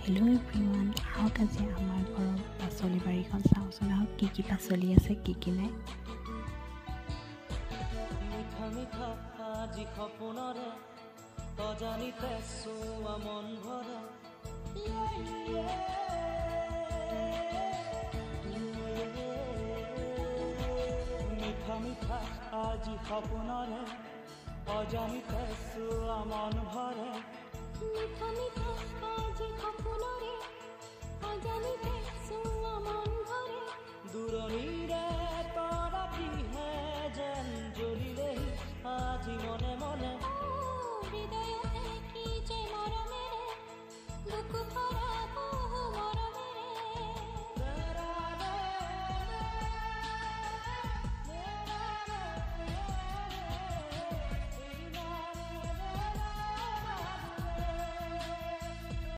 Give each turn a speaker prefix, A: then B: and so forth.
A: Hello' everyone, আহক আজি আমাৰ ঘৰৰ পাচলি বাৰীখন চাওঁচোন। আহক কি পাচলি আছে, কি নাই।
B: মিঠা মিঠা আজি সপোনৰে অজানিতে চোৱা মন ভৰে মিঠা মিঠা আজি সপোনৰে অজানিতে চোৱা মন ভৰে মিঠা মিঠা